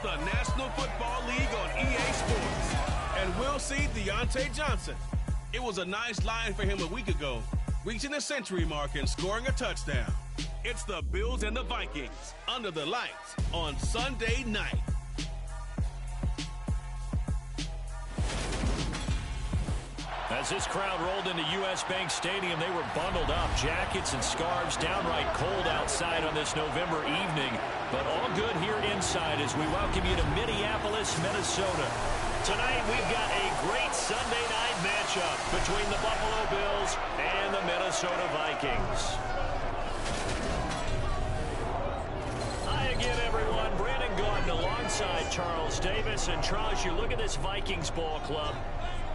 the National Football League on EA Sports. And we'll see Deontay Johnson. It was a nice line for him a week ago, reaching the century mark and scoring a touchdown. It's the Bills and the Vikings under the lights on Sunday night. As this crowd rolled into U.S. Bank Stadium, they were bundled up, jackets and scarves, downright cold outside on this November evening. But all good here inside as we welcome you to Minneapolis, Minnesota. Tonight we've got a great Sunday night matchup between the Buffalo Bills and the Minnesota Vikings. Hi again, everyone. Brandon Gordon alongside Charles Davis. And Charles, you look at this Vikings ball club.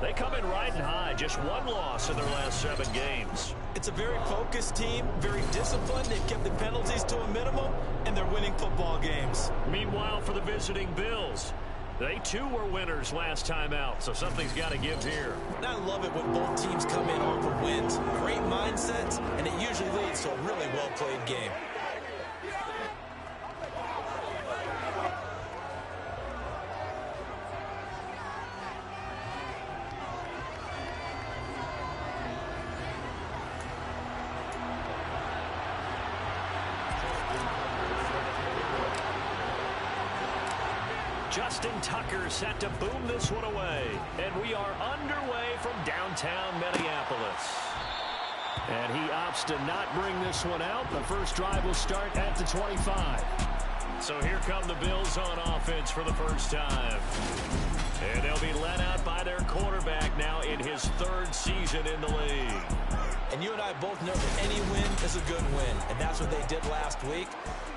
They come in riding high, just one loss in their last 7 games. It's a very focused team, very disciplined. They've kept the penalties to a minimum, and they're winning football games. Meanwhile, for the visiting Bills, they too were winners last time out, so something's got to give here. And I love it when both teams come in off of wins. Great mindsets, and it usually leads to a really well-played game. Justin Tucker set to boom this one away. And we are underway from downtown Minneapolis. And he opts to not bring this one out. The first drive will start at the 25. So here come the Bills on offense for the first time. And they'll be led out by their quarterback now in his 3rd season in the league. And you and I both know that any win is a good win. And that's what they did last week.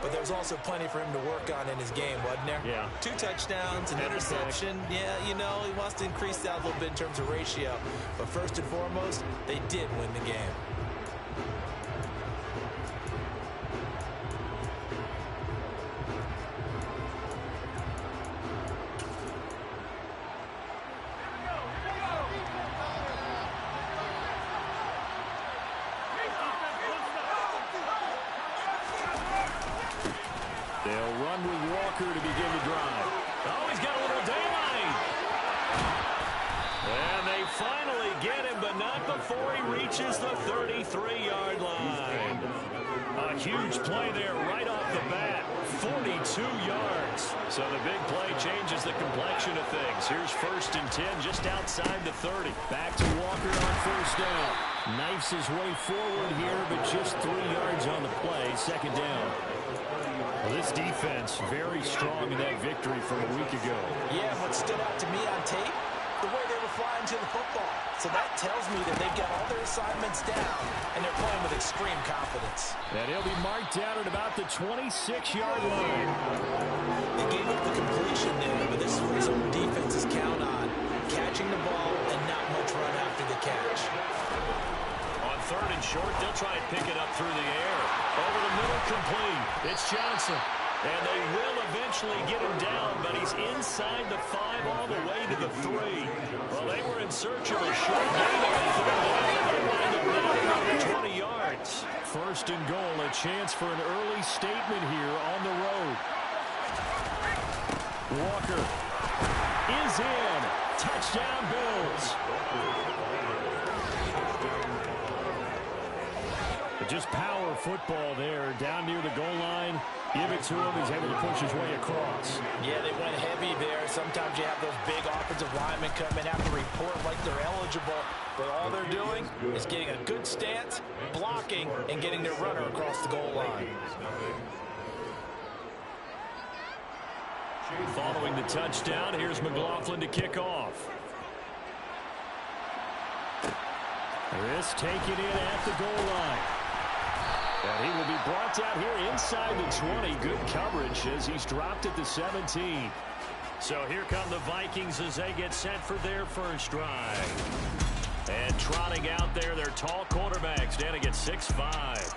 But there's also plenty for him to work on in his game, wasn't there? Yeah. 2 touchdowns, an interception. Yeah, you know, he wants to increase that a little bit in terms of ratio. But first and foremost, they did win the game. They'll run with Walker to begin the drive. Oh, he's got a little daylight. And they finally get him, but not before he reaches the 33-yard line. A huge play there right off the bat. 42 yards. So the big play changes the complexion of things. Here's 1st and 10 just outside the 30. Back to Walker on 1st down. Knifes his way forward here, but just 3 yards on the play. 2nd down. Well, this defense very strong in that victory from a week ago. Yeah, what stood out to me on tape, the way they were flying to the football. So that tells me that they've got all their assignments down, and they're playing with extreme confidence. And he'll be marked down at about the 26-yard line. They gave up the completion there, but this is what his own defenses count on. Catching the ball and not much run after the catch. On 3rd and short, they'll try and pick it up through the air. Over the middle, complete. It's Johnson. And they will eventually get him down, but he's inside the 5 all the way to the 3. Well, they were in search of a short gain on 3rd down. They wind up now about 20 yards. 1st and goal, a chance for an early statement here on the road. Walker is in. Touchdown, Bills. Just power football there, down near the goal line. Give it to him. He's able to push his way across. Yeah, they went heavy there. Sometimes you have those big offensive linemen come in, have to report like they're eligible. But all they're doing is getting a good stance, blocking, and getting their runner across the goal line. Following the touchdown, here's McLaughlin to kick off. This taken in at the goal line. And he will be brought down here inside the 20. Good coverage as he's dropped at the 17. So here come the Vikings as they get set for their first drive. And trotting out there, their tall quarterback standing at 6'5".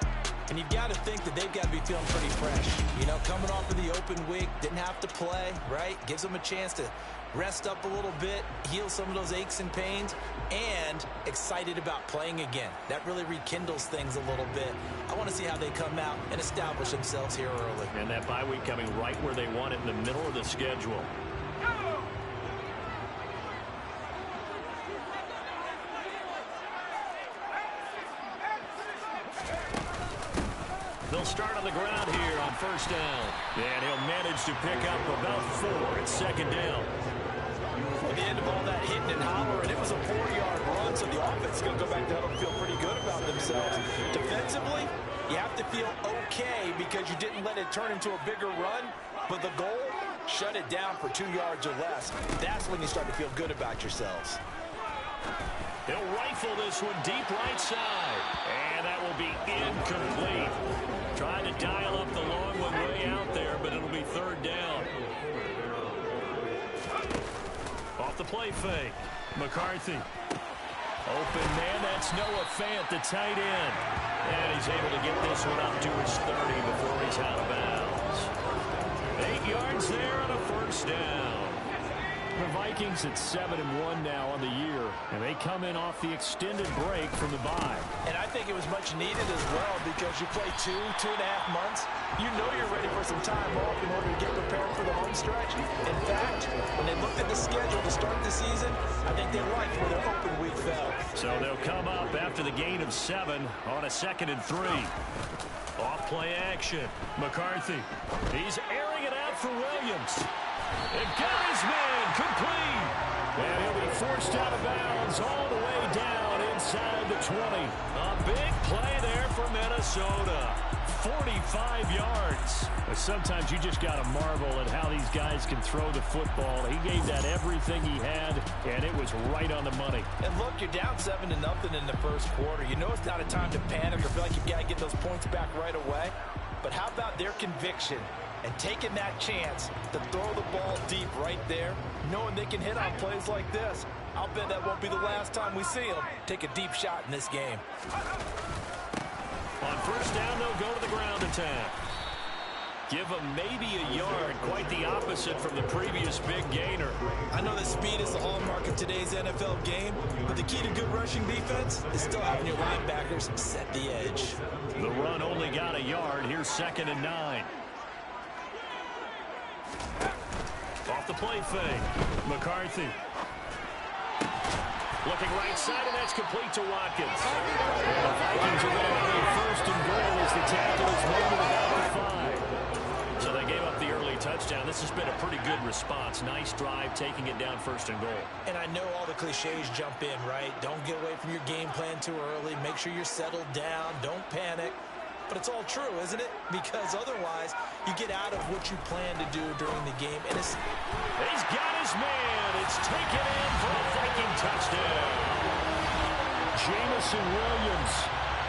And you've got to think that they've got to be feeling pretty fresh. You know, coming off of the open week, didn't have to play, right? Gives them a chance to rest up a little bit, heal some of those aches and pains, and excited about playing again. That really rekindles things a little bit. I want to see how they come out and establish themselves here early. And that bye week coming right where they want it, in the middle of the schedule. They'll start on the ground here on first down. And he'll manage to pick up about 4 at second down. At the end of all that hitting and hollering, it was a 4-yard run, so the offense is going to go back to huddle and feel pretty good about themselves. Defensively, you have to feel okay because you didn't let it turn into a bigger run, but the goal, shut it down for 2 yards or less. That's when you start to feel good about yourselves. They'll rifle this one deep right side, and that will be incomplete. Trying to dial up the long one way out there, but it'll be third down. Off the play fake. McCarthy. Open man, that's Noah Fant, the tight end. And he's able to get this one up to his 30 before he's out of bounds. 8 yards there on a first down. The Vikings at 7-1 now on the year, and they come in off the extended break from the bye. And I think it was much needed as well because you play 2.5 months. You know you're ready for some time off in order to get prepared for the home stretch. In fact, when they looked at the schedule to start the season, I think they liked where their open week fell. So they'll come up after the gain of 7 on a 2nd and 3. Off play action. McCarthy. He's airing it out for Williams. And got his man complete. And he'll be forced out of bounds all the way down inside the 20. A big play there for Minnesota. 45 yards. But sometimes you just got to marvel at how these guys can throw the football. He gave that everything he had, and it was right on the money. And look, you're down 7-0 in the first quarter. You know it's not a time to panic or feel like you've got to get those points back right away. But how about their conviction and taking that chance to throw the ball deep right there, knowing they can hit on plays like this? I'll bet that won't be the last time we see them take a deep shot in this game. On first down, they'll go to the ground attack. Give them maybe a yard, quite the opposite from the previous big gainer. I know that speed is the hallmark of today's NFL game, but the key to good rushing defense is still having your linebackers set the edge. The run only got a yard. Here's 2nd and 9. Off the play fake. McCarthy. Looking right side, and that's complete to Watkins. And the Vikings are going to have a 1st and goal as the tackle is made about the 5. So they gave up the early touchdown. This has been a pretty good response. Nice drive, taking it down 1st and goal. And I know all the cliches jump in, right? Don't get away from your game plan too early. Make sure you're settled down. Don't panic. But it's all true, isn't it? Because otherwise, you get out of what you plan to do during the game. And he's got his man. It's taken in for a Viking touchdown. Jamison Williams,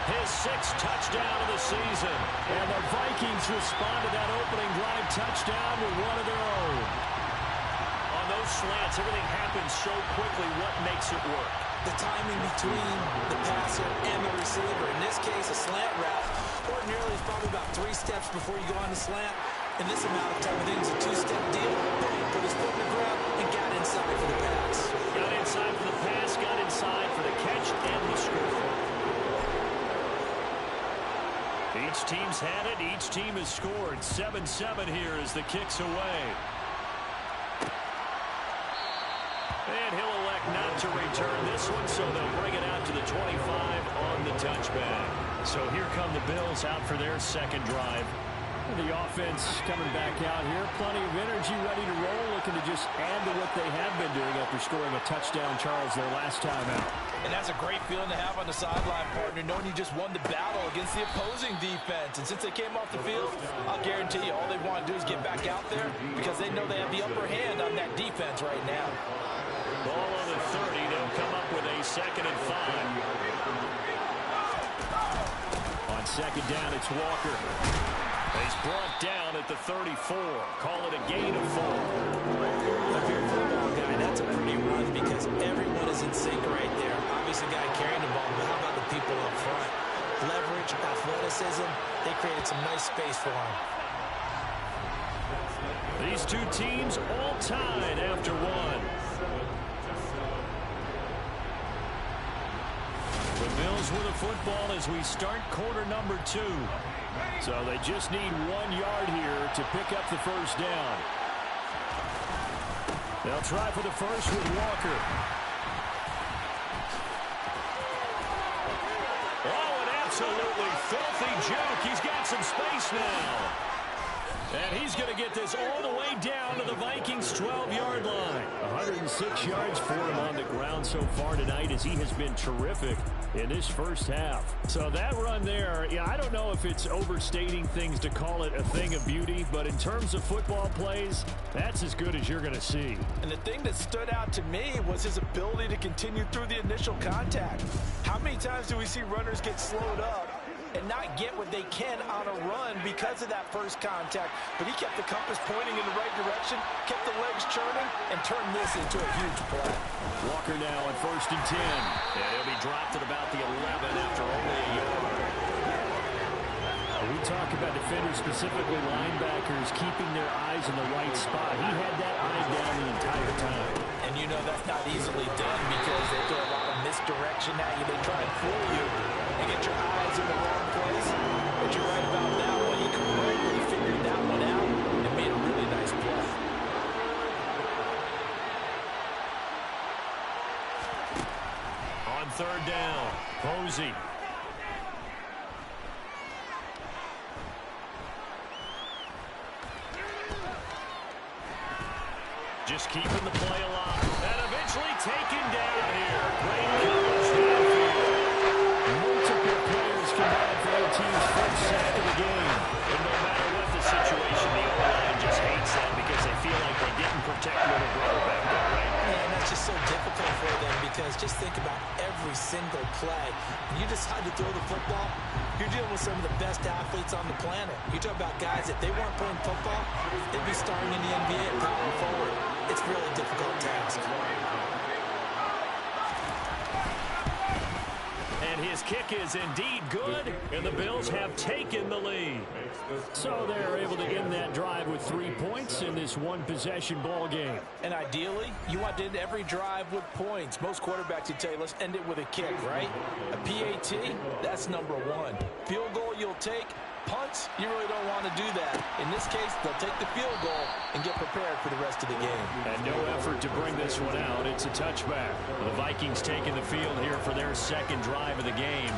his 6th touchdown of the season. And the Vikings respond to that opening drive touchdown with one of their own. On those slants, everything happens so quickly. What makes it work? The timing between the passer and the receiver. In this case, a slant route. Ordinarily, it's probably about 3 steps before you go on the slant. In this amount of time, I think it's a 2-step deal. Boom, put his foot in the ground and got inside for the pass. Got inside for the pass, got inside for the catch and the score. Each team's had it. Each team has scored. 7-7 here as the kick's away. And he'll elect not to return this one, so they'll bring it out to the 25 on the touchback. So here come the Bills out for their 2nd drive. The offense coming back out here. Plenty of energy, ready to roll, looking to just add to what they have been doing after scoring a touchdown, Charles, their last time out. And that's a great feeling to have on the sideline, partner, knowing you just won the battle against the opposing defense. And since they came off the field, I'll guarantee you all they want to do is get back out there because they know they have the upper hand on that defense right now. Ball on the 30. They'll come up with a 2nd and 5. On 2nd down, it's Walker. He's brought down at the 34. Call it a gain of 4. If you're a football guy, that's a pretty run because everyone is in sync right there. Obviously, the guy carrying the ball, but how about the people up front? leverage, athleticism. They created some nice space for him. These two teams all tied after one. The Bills with the football as we start quarter number 2. So they just need 1 yard here to pick up the first down. They'll try for the first with Walker. Oh, an absolutely filthy juke. He's got some space now. And he's going to get this all the way down to the Vikings' 12-yard line. 106 yards for him on the ground so far tonight as he has been terrific in this first half. So that run there, yeah, I don't know if it's overstating things to call it a thing of beauty, but in terms of football plays, that's as good as you're going to see. And the thing that stood out to me was his ability to continue through the initial contact. How many times do we see runners get slowed up and not get what they can on a run because of that first contact? But he kept the compass pointing in the right direction, kept the legs churning, and turned this into a huge play. Walker now on 1st and 10. And he'll be dropped at about the 11 after only a yard. We talk about defenders, specifically linebackers, keeping their eyes in the right spot. He had that eye down the entire time. And you know that's not easily done because they throw a lot of misdirection at you. They try and fool you and get your eyes in the wrong place. But you're right about that one. He correctly figured that one out and made a really nice play. On 3rd down, Posey. Just keeping the play alive. And eventually taken down here. Great coverage downfield. Multiple players combined for their team's first sack of the game. And no matter what the situation, the O-line just hates them because they feel like they didn't protect little brother back there, right? And that's just so difficult for them because just think about every single play. When you decide to throw the football, you're dealing with some of the best athletes on the planet. You talk about guys, if they weren't playing football, they'd be starting in the NBA at power forward. It's a really difficult task. And his kick is indeed good, and the Bills have taken the lead. So they're able to end that drive with 3 points in this one-possession ball game. And ideally, you want to end every drive with points. Most quarterbacks would tell you, let's end it with a kick, right? A PAT, that's number 1. Field goal you'll take. Punts, you really don't want to do that. In this case, they'll take the field goal and get prepared for the rest of the game. And no effort to bring this one out. It's a touchback. The Vikings taking the field here for their second drive of the game.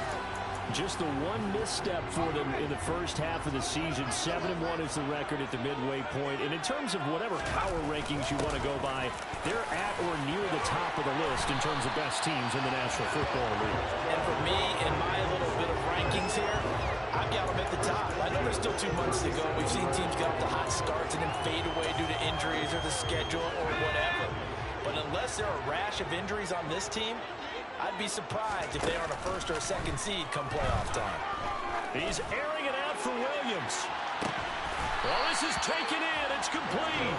Just the one misstep for them in the first half of the season. 7-1 is the record at the midway point. And in terms of whatever power rankings you want to go by, they're at or near the top of the list in terms of best teams in the National Football League. And for me, in my little bit of rankings here, I've got them at the top. I know there's still 2 months to go. We've seen teams get off to hot starts and then fade away due to injuries or the schedule or whatever. But unless there are a rash of injuries on this team, I'd be surprised if they aren't a 1st or a 2nd seed come playoff time. He's airing it out for Williams. Well, this is taken in. It's complete.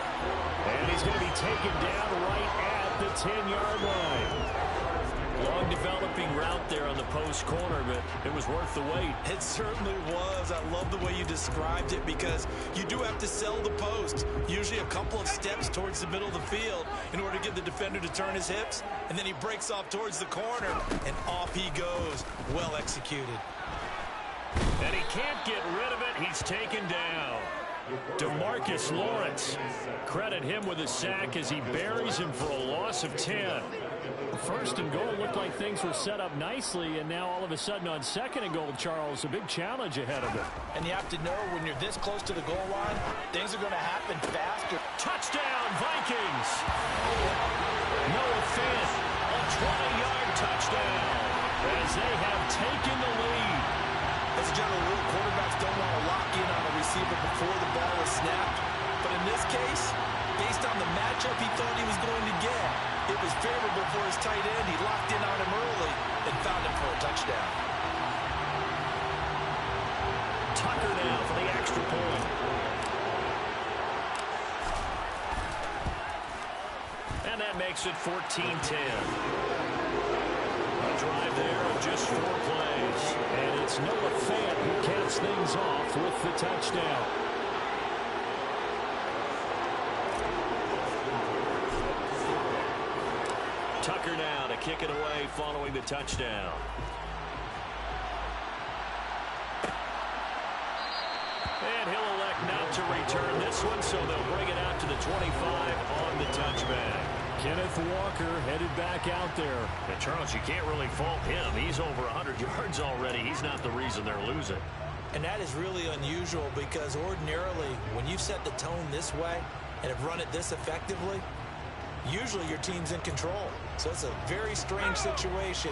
And he's going to be taken down right at the 10-yard line. Long developing route there on the post corner, but it was worth the wait. It certainly was. I love the way you described it because you do have to sell the post. Usually a couple of steps towards the middle of the field in order to get the defender to turn his hips. And then he breaks off towards the corner, and off he goes. Well executed. And he can't get rid of it. He's taken down. DeMarcus Lawrence. Credit him with a sack as he buries him for a loss of 10. 1st and goal looked like things were set up nicely, and now all of a sudden on 2nd and goal, Charles, a big challenge ahead of him. And you have to know when you're this close to the goal line, things are going to happen faster. Touchdown, Vikings! Noah Fant, a 20-yard touchdown as they have taken the lead. As a general rule, quarterbacks don't want to lock in on a receiver before the ball is snapped. But in this case, based on the matchup he thought he was going to get, it was favorable for his tight end. He locked in on him early and found him for a touchdown. Tucker now for the extra point. And that makes it 14-10. A drive there of just 4 plays. And it's Noah Fant who caps things off with the touchdown. Tucker now to kick it away following the touchdown. And he'll elect not to return this one, so they'll bring it out to the 25 on the touchback. Kenneth Walker headed back out there. And Charles, you can't really fault him. He's over 100 yards already. He's not the reason they're losing. And that is really unusual because ordinarily when you've set the tone this way and have run it this effectively, usually your team's in control. So it's a very strange situation.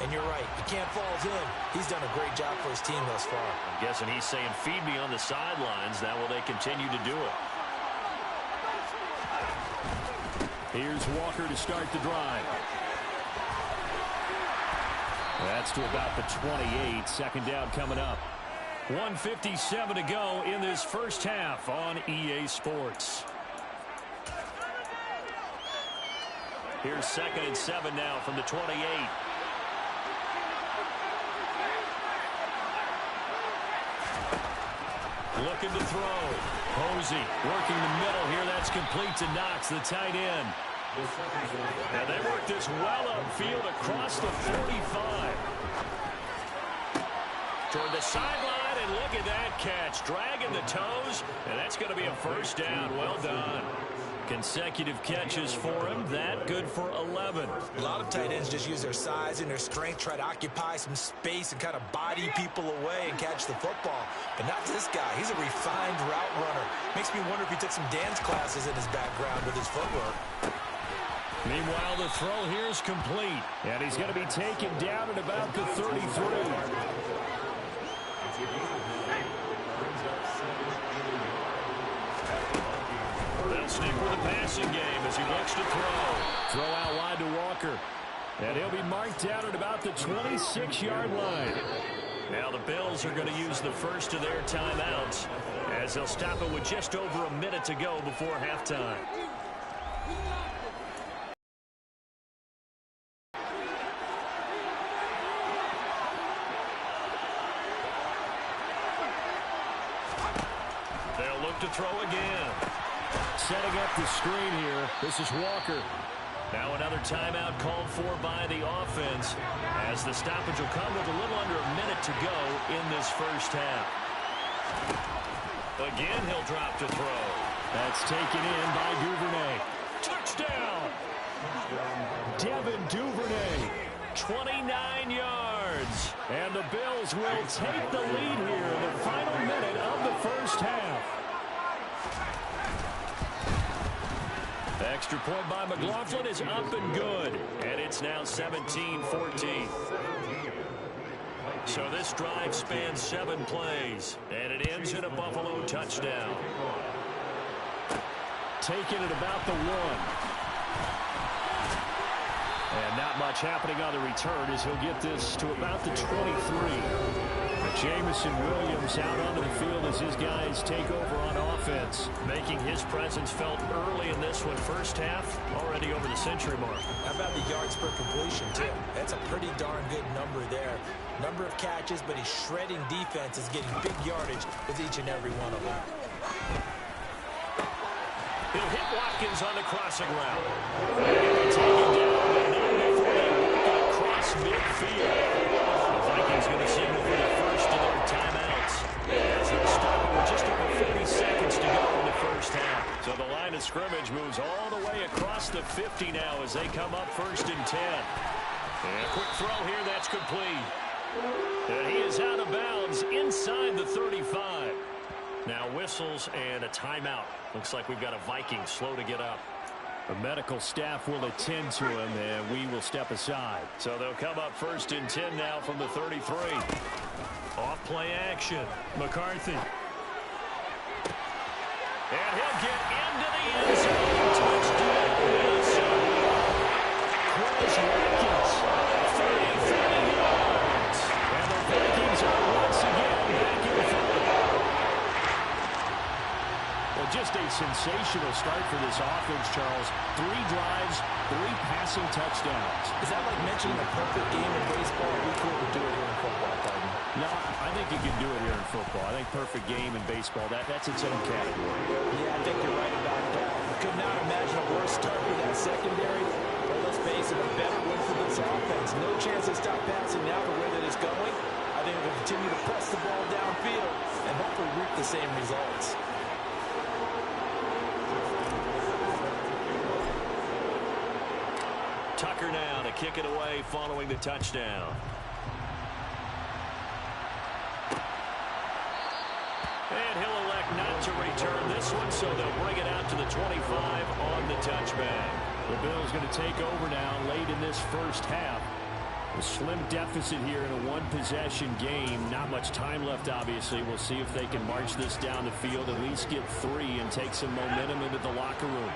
And you're right, you can't fault him. He's done a great job for his team thus far. I'm guessing he's saying, feed me on the sidelines. Now will they continue to do it? Here's Walker to start the drive. That's to about the 28. Second down coming up. 1:57 to go in this first half on EA Sports. Here's 2nd and 7 now from the 28. Looking to throw. Posey working the middle here. That's complete to Knox, the tight end. And they work this well upfield across the 45. Toward the sideline, and look at that catch. Dragging the toes, and that's going to be a first down. Well done. Consecutive catches for him. That good for 11. A lot of tight ends just use their size and their strength, try to occupy some space and kind of body people away and catch the football. But not this guy. He's a refined route runner. Makes me wonder if he took some dance classes in his background with his footwork. Meanwhile, the throw here is complete. And he's going to be taken down at about the 33. They'll stick with the passing game as he looks to throw. Throw out wide to Walker. And he'll be marked down at about the 26-yard line. Now the Bills are going to use the first of their timeouts as they'll stop it with just over a minute to go before halftime. They'll look to throw again. Setting up the screen here. This is Walker. Now another timeout called for by the offense as the stoppage will come with a little under a minute to go in this first half. Again, he'll drop to throw. That's taken in by Duvernay. Touchdown! Devin Duvernay, 29 yards. And the Bills will take the lead here in the final minute of the first half. Extra point by McLaughlin is up and good. And it's now 17-14. So this drive spans 7 plays. And it ends in a Buffalo touchdown. Taking it about the 1. And not much happening on the return as he'll get this to about the 23. Jamison Williams out onto the field as his guys take over on offense. Making his presence felt early in this one. First half, already over the century mark. How about the yards per completion, too? That's a pretty darn good number there. Number of catches, but he's shredding defenses, getting big yardage with each and every one of them. He'll hit Watkins on the crossing route. Taken down, but not before they work it across midfield. The Vikings going to signal for the first of their timeouts. As they'll stop it with just over 40 seconds to go in the first half. So the line of scrimmage moves all the way across the 50 now as they come up 1st and 10. And a quick throw here, that's complete. And he is out of bounds inside the 35. Now whistles and a timeout. Looks like we've got a Viking slow to get up. The medical staff will attend to him, and we will step aside. So they'll come up 1st and 10 now from the 33. Off play action. McCarthy. And he'll get into the end zone. Touchdown, Minnesota. Chris Watkins, 33 yards. And the Vikings are once again back in front. Well, just just a sensational start for this offense, Charles. 3 drives, 3 passing touchdowns. Is that like mentioning the perfect game in baseball? We couldn't do it here in football, pardon. No, I think you can do it here in football. I think perfect game in baseball, that's its own category. Yeah, I think you're right about that. I could not imagine a worse start for that secondary. But let's face it, a better win for this offense. No chance to stop passing now the way that it's going. I think we'll continue to press the ball downfield and hopefully reap the same results. Tucker now to kick it away following the touchdown. And he'll elect not to return this one, so they'll bring it out to the 25 on the touchback. The Bills going to take over now late in this first half. A slim deficit here in a one-possession game. Not much time left, obviously. We'll see if they can march this down the field, at least get 3, and take some momentum into the locker room.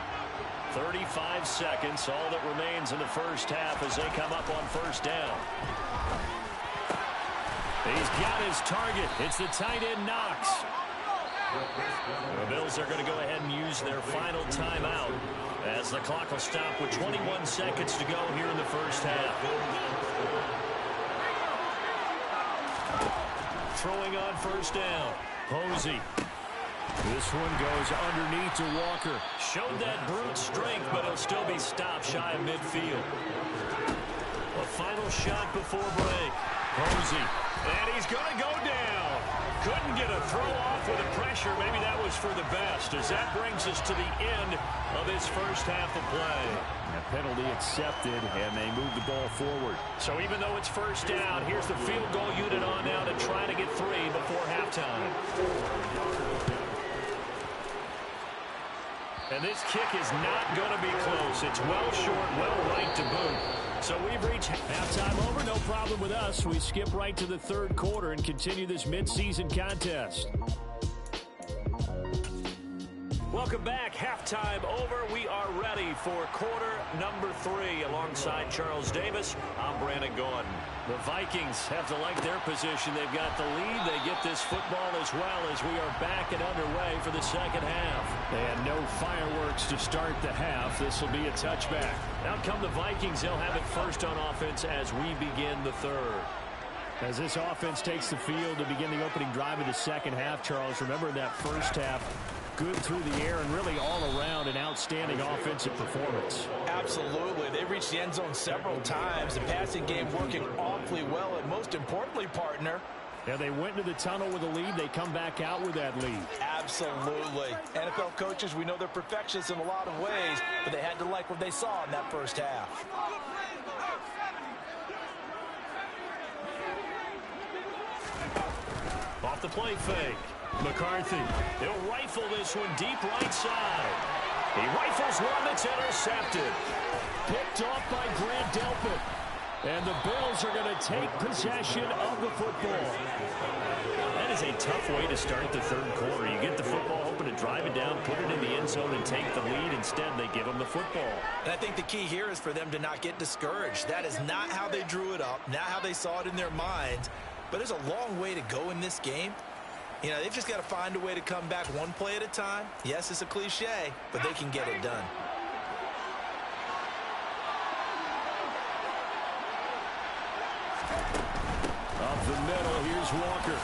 35 seconds, all that remains in the first half as they come up on first down. He's got his target. It's the tight end, Knox. The Bills are going to go ahead and use their final timeout as the clock will stop with 21 seconds to go here in the first half. Throwing on first down. Posey. This one goes underneath to Walker. Showed that brute strength, but he'll still be stopped shy of midfield. A final shot before break. Posey. And he's going to go down. Couldn't get a throw off with the pressure. Maybe that was for the best, as that brings us to the end of this first half of play. A penalty accepted, and they move the ball forward. So even though it's first down, here's the field goal unit on now to try to get 3 before halftime. And this kick is not going to be close. It's well short, well right to boot. So we've reached halftime over. No problem with us. We skip right to the third quarter and continue this midseason contest. Welcome back. Halftime over. We are ready for quarter number 3. Alongside Charles Davis, I'm Brandon Gordon. The Vikings have to like their position. They've got the lead. They get this football as well as we are back and underway for the second half. They had no fireworks to start the half. This will be a touchback. Out come the Vikings. They'll have it first on offense as we begin the third. As this offense takes the field to begin the opening drive of the second half, Charles, remember that first half, good through the air and really all around an outstanding offensive performance. Absolutely. They reached the end zone several times. The passing game working awfully well, and most importantly, partner, yeah, they went into the tunnel with a lead. They come back out with that lead. Absolutely. NFL coaches, we know they're perfectionists in a lot of ways, but they had to like what they saw in that first half. Off the play fake. McCarthy. He'll rifle this one deep right side. He rifles one that's intercepted. Picked off by Grant Delpit. And the Bills are going to take possession of the football. That is a tough way to start the third quarter. You get the football, hoping to drive it down, put it in the end zone, and take the lead. Instead, they give them the football. And I think the key here is for them to not get discouraged. That is not how they drew it up, not how they saw it in their minds. But there's a long way to go in this game. You know, they've just got to find a way to come back one play at a time. Yes, it's a cliche, but they can get it done. Up the middle, here's Walker.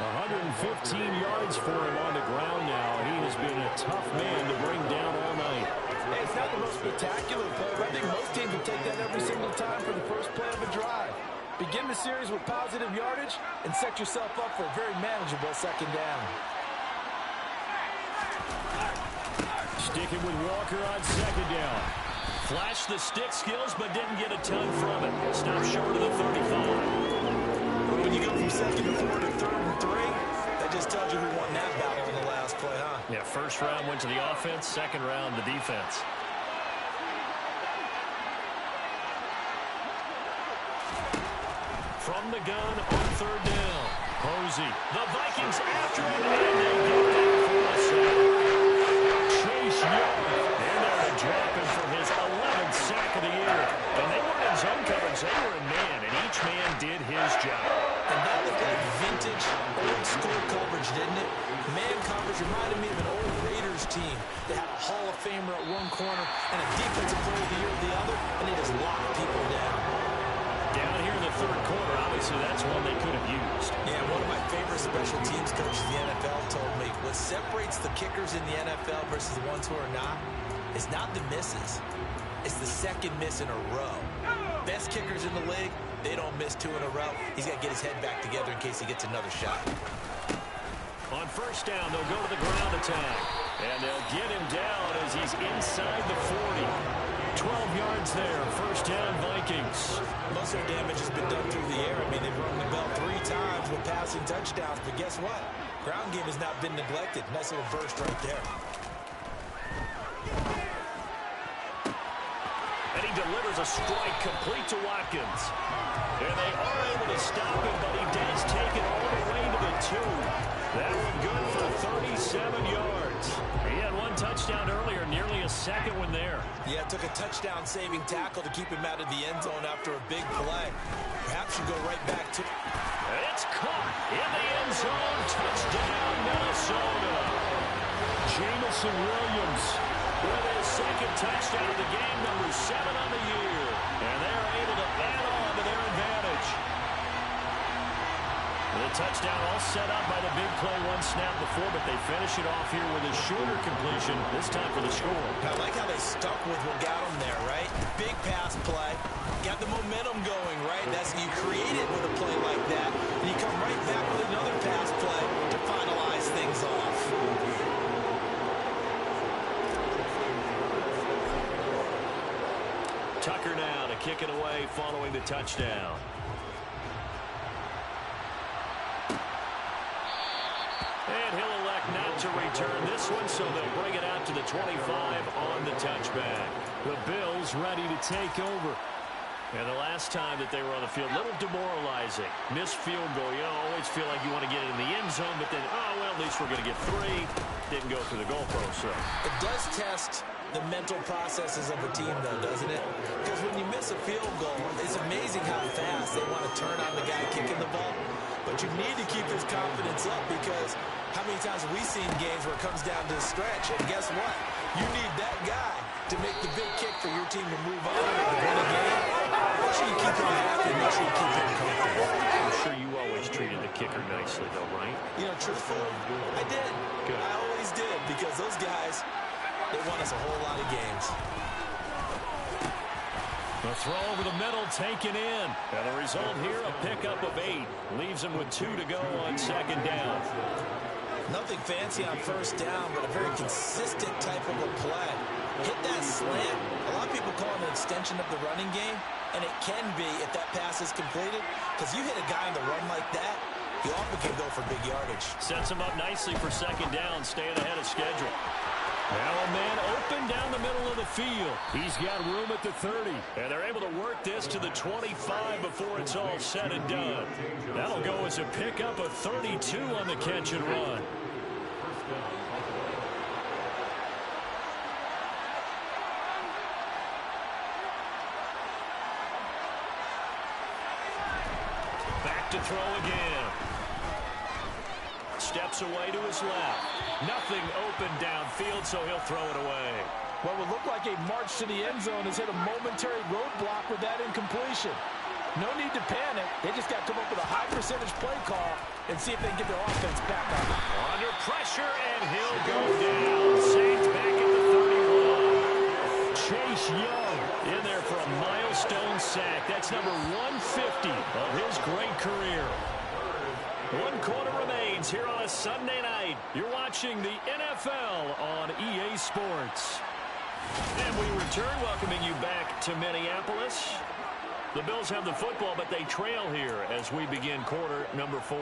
115 yards for him on the ground now. He has been a tough man to bring down all night. Hey, it's not the most spectacular play, but I think most teams will take that every single time for the first play of a drive. Begin the series with positive yardage and set yourself up for a very manageable second down. Sticking with Walker on second down. Flashed the stick skills, but didn't get a ton from it. Stopped short of the 35. When you go from second to 4 to 3rd and 3, that just tells you who won that battle in the last play, huh? Yeah, first round went to the offense, second round the defense. From the gun on third down. Posey. The Vikings after him, and they get that for a sack. Chase Young. They're there to drop him for his 11th sack of the year. And they weren't in zone coverage, they were in man, and each man did his job. And that looked like vintage, old-school coverage, didn't it? Man reminded me of an old Raiders team. They had a Hall of Famer at one corner and a Defensive Player of the Year at the other, and they just locked people down. Down here in the third quarter, obviously that's one they could have used. Yeah, one of my favorite special teams coaches in the NFL told me what separates the kickers in the NFL versus the ones who are not is not the misses. It's the second miss in a row. Best kickers in the league, they don't miss 2 in a row. He's got to get his head back together in case he gets another shot. On first down, they'll go to the ground attack. And they'll get him down as he's inside the 40. 12 yards there. First down, Vikings. Most of their damage has been done through the air. I mean, they've rung the bell 3 times with passing touchdowns. But guess what? Ground game has not been neglected. Nice little burst right there. And he delivers a strike complete to Watkins. And they are able to stop him, but he does take it all the way to the 2. That one good for 37 yards. He had 1 touchdown earlier, nearly a second one there. Yeah, it took a touchdown-saving tackle to keep him out of the end zone after a big play. Perhaps you go right back to... And it's caught in the end zone. Touchdown, Minnesota. Jamison Williams with his second touchdown of the game, number 7 on the year. And they're able to add on to their advantage. The touchdown all set up by the big play 1 snap before, but they finish it off here with a shorter completion, this time for the score. I like how they stuck with what got them there, right? Big pass play. Got the momentum going, right? That's you create it with a play like that, and you come right back with another pass play to finalize things off. Tucker now to kick it away following the touchdown. And he'll elect not to return this one, so they'll bring it out to the 25 on the touchback. The Bills ready to take over. And the last time that they were on the field, a little demoralizing. Missed field goal. You always feel like you want to get it in the end zone, but then, oh, well, at least we're going to get 3. Didn't go through the goalpost, so. It does test the mental processes of a team, though, doesn't it? Because when you miss a field goal, it's amazing how fast they want to turn on the guy kicking the ball. But you need to keep his confidence up, because how many times have we seen games where it comes down to the stretch? And guess what? You need that guy to make the big kick for your team to move on and win a game. Make sure you keep him happy. Make sure you keep him comfortable. I'm sure you always treated the kicker nicely, though, right? You know, truthfully, I did. Good. I always did, because those guys, they won us a whole lot of games. The throw over the middle taken in. And the result here, a pickup of 8. Leaves him with 2 to go on second down. Nothing fancy on first down, but a very consistent type of a play. Hit that slant. A lot of people call it an extension of the running game, and it can be if that pass is completed, because you hit a guy on the run like that, you often can go for big yardage. Sets him up nicely for second down, staying ahead of schedule. Now a man open down the middle of the field. He's got room at the 30. And they're able to work this to the 25 before it's all said and done. That'll go as a pickup of 32 on the catch and run. Back to throw again. Steps away to his left. Nothing open downfield, so he'll throw it away. What would look like a march to the end zone has hit a momentary roadblock with that incompletion. No need to panic. They just got to come up with a high percentage play call and see if they can get their offense back on. Under pressure, and he'll go down. Saints back at the 31. Chase Young in there for a milestone sack. That's number 150 of his great career. 1 quarter remains here on a Sunday night. You're watching the NFL on EA Sports. And we return, welcoming you back to Minneapolis. The Bills have the football, but they trail here as we begin quarter number 4.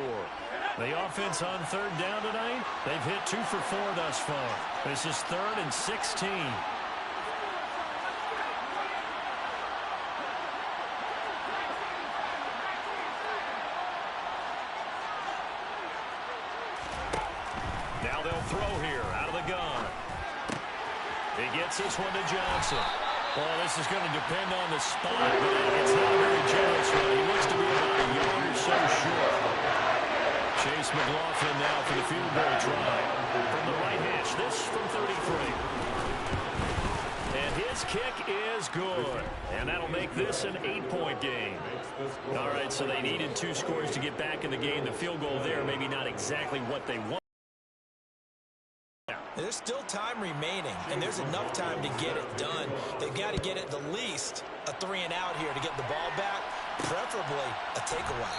The offense on third down tonight, they've hit 2 for 4 thus far. This is 3rd and 16. Now they'll throw here out of the gun. He gets this one to Johnson. Well, this is going to depend on the spot, but it's not a very generous one. He looks to be about a yard or so short. Chase McLaughlin now for the field goal try. From the right hash, this from 33. And his kick is good. And that'll make this an 8-point game. All right, so they needed 2 scores to get back in the game. The field goal there, maybe not exactly what they want. There's still time remaining, and there's enough time to get it done. They've got to get at the least a 3-and-out here to get the ball back, preferably a takeaway.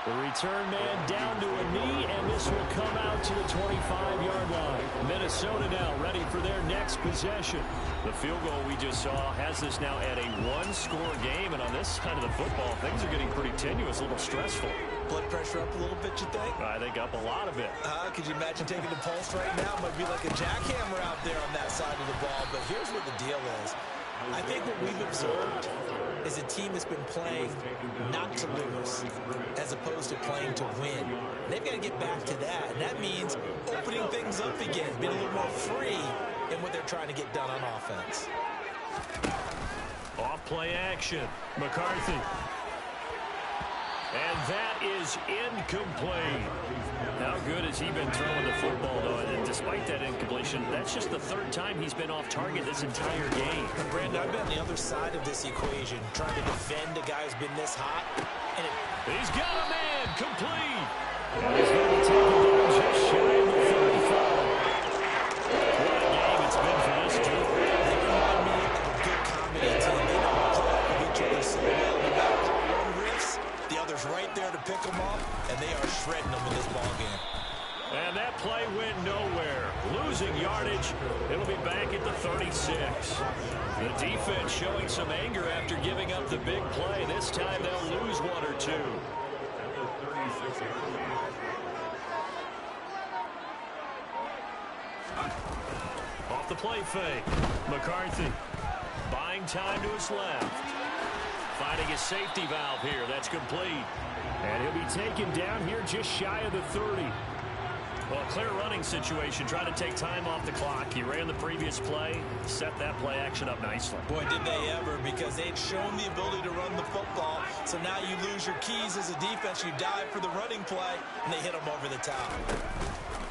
The return man down to a knee, and this will come out to the 25-yard line. Minnesota now ready for their next possession. The field goal we just saw has this now at a 1-score game, and on this side of the football, things are getting pretty tenuous, a little stressful. Blood pressure up a little bit, you think? I think up a lot of it. Could you imagine taking the pulse right now? Might be like a jackhammer out there on that side of the ball, but here's what the deal is. I think what we've observed is a team that's been playing not to lose as opposed to playing to win. They've got to get back to that, and that means opening things up again, being a little more free in what they're trying to get done on offense. Off play action. McCarthy. And that is incomplete. How good has he been throwing the football, though? And despite that incompletion, that's just the 3rd time he's been off target this entire game. Brandon, I've been on the other side of this equation, trying to defend a guy who's been this hot. And he's got a man, complete. And he's going to take it down just shy of the 35. What a game it's been for this team. They remind me of a good comedy team. They know how to play off of each other so well. No matter one riffs, the other's right there to pick them up, and they are shredding them in this ball game. And that play went nowhere. Losing yardage. It'll be back at the 36. The defense showing some anger after giving up the big play. This time they'll lose 1 or 2. Off the play fake. McCarthy buying time to his left. Finding a safety valve here. That's complete. And he'll be taken down here just shy of the 30. Well, clear running situation, trying to take time off the clock. He ran the previous play, set that play action up nicely. Boy, did they ever, because they'd shown the ability to run the football. So now you lose your keys as a defense. You dive for the running play, and they hit them over the top.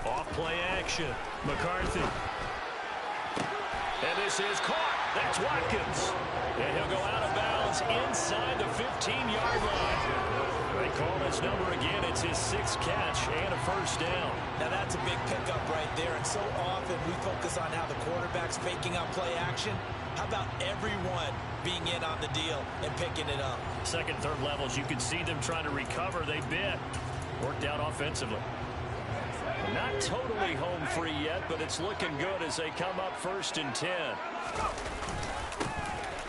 Off play action. McCarthy. And this is caught. That's Watkins. And he'll go out of bounds inside the 15-yard line. They call this number again. It's his 6th catch and a 1st down. Now that's a big pickup right there. And so often we focus on how the quarterback's faking out play action. How about everyone being in on the deal and picking it up? 2nd, 3rd levels, you can see them trying to recover. They bit. Worked out offensively. Not totally home free yet, but it's looking good as they come up 1st and 10.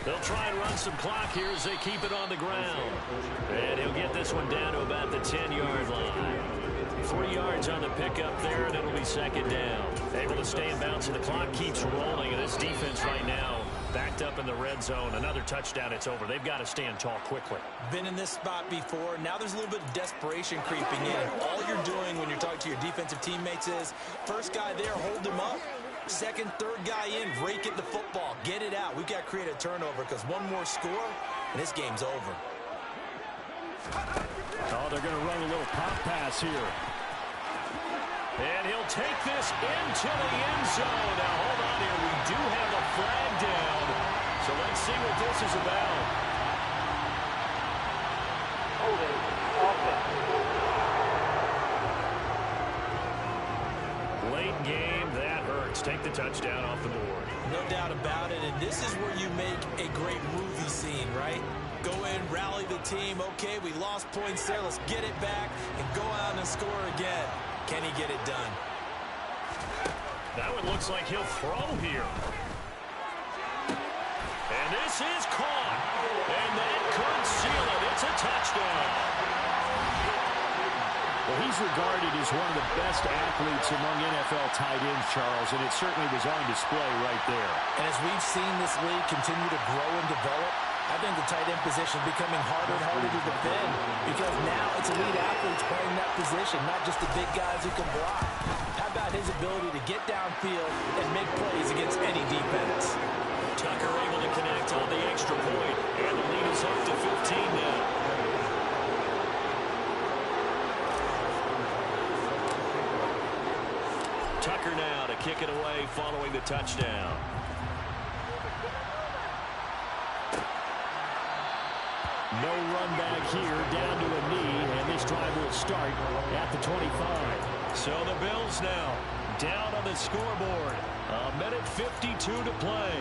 They'll try and run some clock here as they keep it on the ground. And he'll get this one down to about the 10-yard line. 3 yards on the pickup there, and it'll be 2nd down. Able to stay in bounds, and the clock keeps rolling. And this defense right now backed up in the red zone. Another touchdown, it's over. They've got to stand tall quickly. Been in this spot before. Now there's a little bit of desperation creeping in. All you're doing when you're talking to your defensive teammates is, first guy there, hold him up. 2nd, 3rd guy in, rake it the football. Get it out. We've got to create a turnover because one more score, and this game's over. Oh, they're going to run a little pop pass here. And he'll take this into the end zone. Now, hold on here. We do have a flag down. So let's see what this is about. Holding offense. Late game, that hurts. Take the touchdown off the board. No doubt about it, and this is where you make a great movie scene, right? Go in, rally the team. Okay, we lost points there. Let's get it back and go out and score again. Can he get it done? That one looks like he'll throw here. And this is caught. And that could seal it. It's a touchdown. Well, he's regarded as one of the best athletes among NFL tight ends, Charles, and it certainly was on display right there. And as we've seen this league continue to grow and develop, I think the tight end position is becoming harder and harder to defend because now it's elite athletes playing that position, not just the big guys who can block. How about his ability to get downfield and make plays against any defense? Tucker able to connect on the extra point, and the lead is up to 15 now. Tucker now to kick it away following the touchdown. No run back here, down to a knee, and this drive will start at the 25. So the Bills now down on the scoreboard. A minute 52 to play.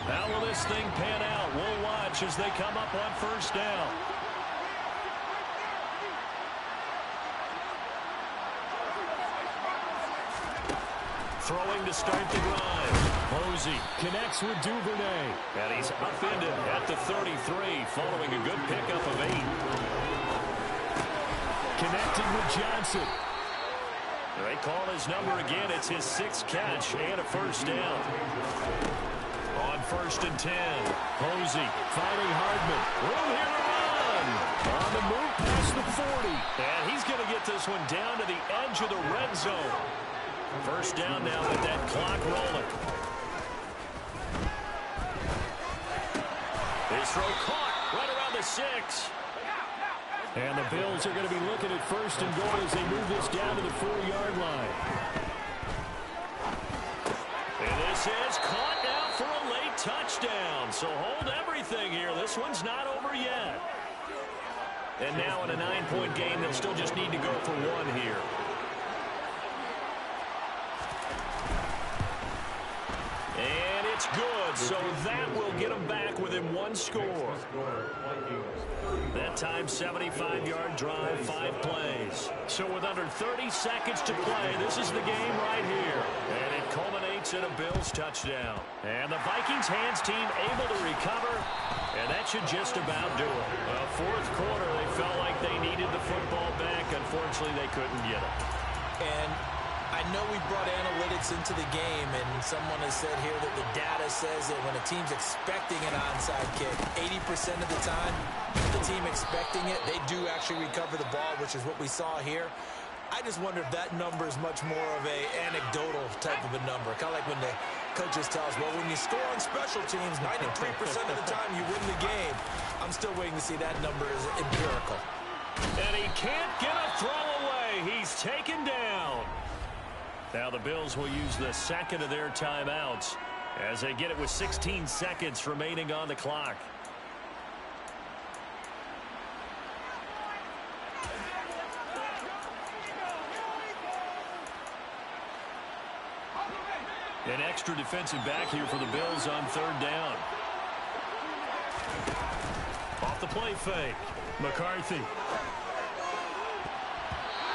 How will this thing pan out? We'll watch as they come up on first down. Throwing to start the drive. Posey Connects with Duvernay. And he's upended at the 33 following a good pickup of 8. Connected with Johnson. They call his number again. It's his 6th catch and a first down. On 1st and 10. Posey finding Hardman. Room here to run. On the move past the 40. And he's going to get this one down to the edge of the red zone. First down now with that clock rolling. His throw caught right around the 6. And the Bills are going to be looking at first and goal as they move this down to the 4-yard line. And this is caught now for a late touchdown. So hold everything here. This one's not over yet. And now in a 9-point game, they'll still just need to go for 1 here. And it's good, so that will get them back within 1 score. That time, 75-yard drive, 5 plays. So with under 30 seconds to play, this is the game right here. And it culminates in a Bills touchdown. And the Vikings hands team able to recover, and that should just about do it. Fourth quarter, they felt like they needed the football back. Unfortunately, they couldn't get it. And I know we brought analytics into the game, and someone has said here that the data says that when a team's expecting an onside kick, 80% of the time, the team expecting it, they do actually recover the ball, which is what we saw here. I just wonder if that number is much more of a anecdotal type of a number. Kind of like when the coaches tell us, well, when you score on special teams, 93% of the time you win the game. I'm still waiting to see that number is empirical. And he can't get a throw away. He's taken down. Now the Bills will use the second of their timeouts as they get it with 16 seconds remaining on the clock. An extra defensive back here for the Bills on 3rd down. Off the play fake. McCarthy.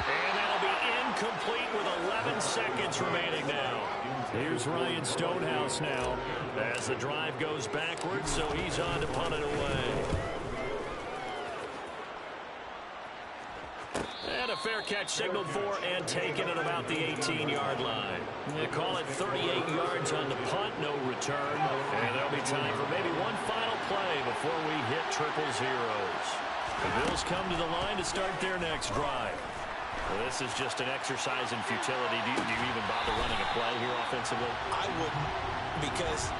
And that'll be incomplete with 11 seconds remaining now. Here's Ryan Stonehouse now. As the drive goes backwards, so he's on to punt it away. And a fair catch signaled for and taken at about the 18-yard line. They call it 38 yards on the punt, no return. And there'll be time for maybe one final play before we hit triple zeros. The Bills come to the line to start their next drive. Well, this is just an exercise in futility. Do you even bother running a play here offensively? I wouldn't, because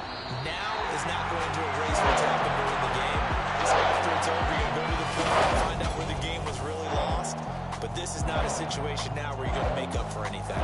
now is not going to erase what's happened during the game. So after it's over, you go to the field and find out where the game was really lost. But this is not a situation now where you're going to make up for anything.